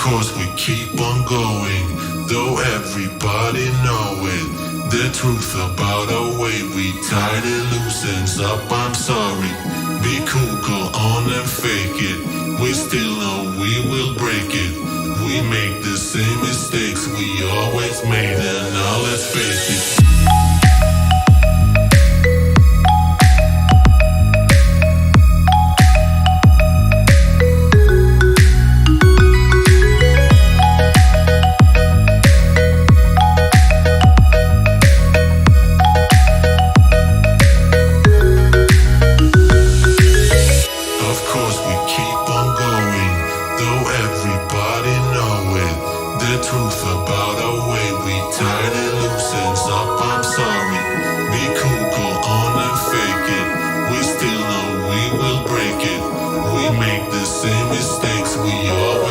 course we keep on going, though everybody know it. The truth about our way we tied it loosens up, I'm sorry. Be cool, go on and fake it. We still know we will break it. We make the same mistakes we always made, and now let's face it. The truth about our way we tied it loosens up, I'm sorry. Be cool, go on and fake it. We still know we will break it. We make the same mistakes we always